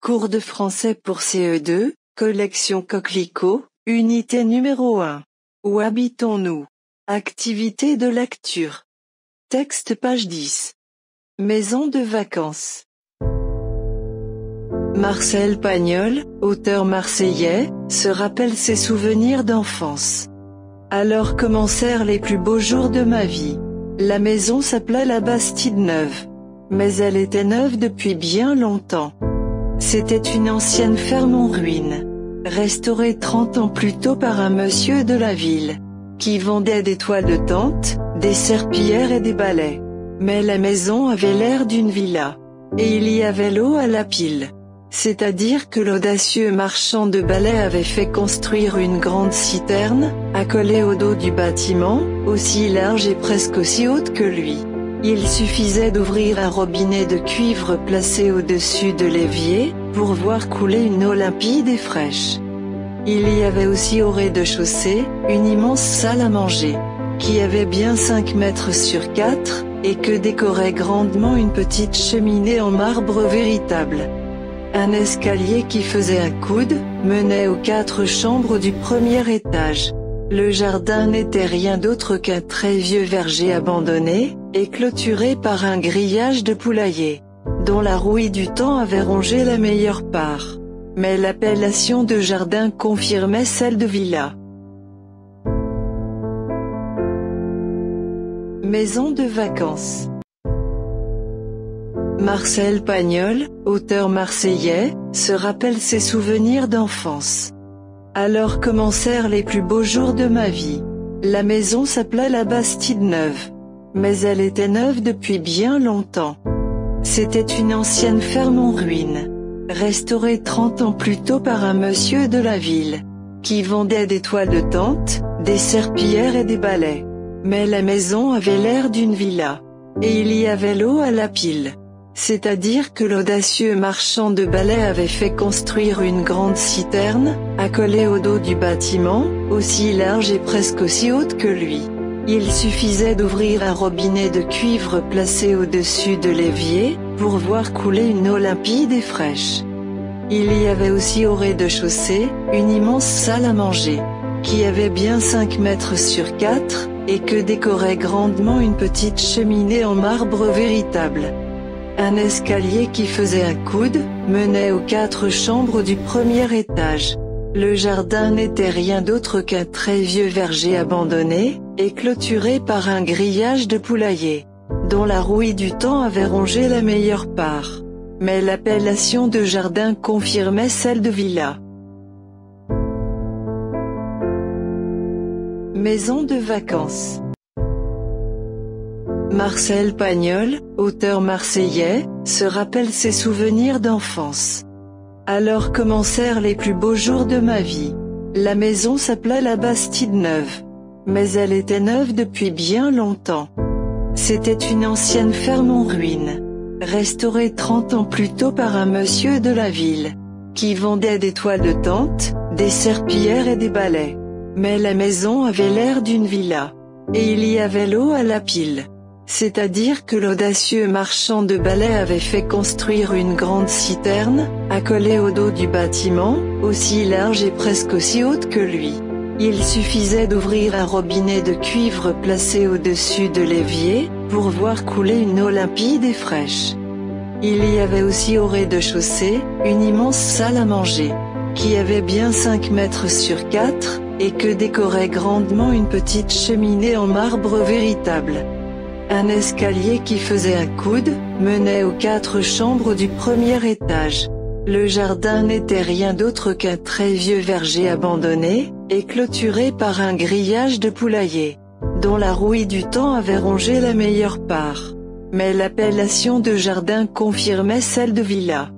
Cours de français pour CE2, collection Coquelicot, unité numéro 1. Où habitons-nous? Activité de lecture. Texte page 10. Maison de vacances. Marcel Pagnol, auteur marseillais, se rappelle ses souvenirs d'enfance. Alors commencèrent les plus beaux jours de ma vie. La maison s'appelait la Bastide-Neuve. Mais elle était neuve depuis bien longtemps. C'était une ancienne ferme en ruine, restaurée 30 ans plus tôt par un monsieur de la ville, qui vendait des toiles de tente, des serpillères et des balais. Mais la maison avait l'air d'une villa. Et il y avait l'eau à la pile. C'est-à-dire que l'audacieux marchand de balais avait fait construire une grande citerne, accolée au dos du bâtiment, aussi large et presque aussi haute que lui. Il suffisait d'ouvrir un robinet de cuivre placé au-dessus de l'évier, pour voir couler une eau limpide et fraîche. Il y avait aussi au rez-de-chaussée, une immense salle à manger, qui avait bien 5 mètres sur 4, et que décorait grandement une petite cheminée en marbre véritable. Un escalier qui faisait un coude, menait aux 4 chambres du premier étage. Le jardin n'était rien d'autre qu'un très vieux verger abandonné, et clôturé par un grillage de poulailler, dont la rouille du temps avait rongé la meilleure part. Mais l'appellation de jardin confirmait celle de villa. Maison de vacances. Marcel Pagnol, auteur marseillais, se rappelle ses souvenirs d'enfance. Alors commencèrent les plus beaux jours de ma vie. La maison s'appelait la Bastide-Neuve. Mais elle était neuve depuis bien longtemps. C'était une ancienne ferme en ruine, restaurée 30 ans plus tôt par un monsieur de la ville, qui vendait des toiles de tente, des serpillères et des balais. Mais la maison avait l'air d'une villa. Et il y avait l'eau à la pile. C'est-à-dire que l'audacieux marchand de balais avait fait construire une grande citerne, accolée au dos du bâtiment, aussi large et presque aussi haute que lui. Il suffisait d'ouvrir un robinet de cuivre placé au-dessus de l'évier, pour voir couler une eau limpide et fraîche. Il y avait aussi au rez-de-chaussée, une immense salle à manger, qui avait bien 5 mètres sur 4, et que décorait grandement une petite cheminée en marbre véritable. Un escalier qui faisait un coude, menait aux 4 chambres du premier étage. Le jardin n'était rien d'autre qu'un très vieux verger abandonné, et clôturé par un grillage de poulailler, dont la rouille du temps avait rongé la meilleure part. Mais l'appellation de jardin confirmait celle de villa. Maison de vacances. Marcel Pagnol, auteur marseillais, se rappelle ses souvenirs d'enfance. Alors commencèrent les plus beaux jours de ma vie. La maison s'appelait la Bastide-Neuve. Mais elle était neuve depuis bien longtemps. C'était une ancienne ferme en ruine, restaurée 30 ans plus tôt par un monsieur de la ville, qui vendait des toiles de tente, des serpillères et des balais. Mais la maison avait l'air d'une villa. Et il y avait l'eau à la pile. C'est-à-dire que l'audacieux marchand de balais avait fait construire une grande citerne, accolée au dos du bâtiment, aussi large et presque aussi haute que lui. Il suffisait d'ouvrir un robinet de cuivre placé au-dessus de l'évier, pour voir couler une eau limpide et fraîche. Un escalier qui faisait un coude, menait aux 4 chambres du premier étage. Le jardin n'était rien d'autre qu'un très vieux verger abandonné, et clôturé par un grillage de poulailler, dont la rouille du temps avait rongé la meilleure part. Maison de vacances. Marcel Pagnol, auteur marseillais, se rappelle ses souvenirs d'enfance. Alors commencèrent les plus beaux jours de ma vie. La maison s'appelait la Bastide-Neuve. Mais elle était neuve depuis bien longtemps. C'était une ancienne ferme en ruine, restaurée 30 ans plus tôt par un monsieur de la ville, qui vendait des toiles de tente, des serpillères et des balais. Mais la maison avait l'air d'une villa. Et il y avait l'eau à la pile. C'est-à-dire que l'audacieux marchand de balais avait fait construire une grande citerne, accolée au dos du bâtiment, aussi large et presque aussi haute que lui. Il suffisait d'ouvrir un robinet de cuivre placé au-dessus de l'évier, pour voir couler une eau limpide et fraîche. Il y avait aussi au rez-de-chaussée, une immense salle à manger, qui avait bien 5 mètres sur 4, et que décorait grandement une petite cheminée en marbre véritable. Un escalier qui faisait un coude, menait aux 4 chambres du premier étage. Le jardin n'était rien d'autre qu'un très vieux verger abandonné, et clôturé par un grillage de poulailler, dont la rouille du temps avait rongé la meilleure part. Mais l'appellation de jardin confirmait celle de villa.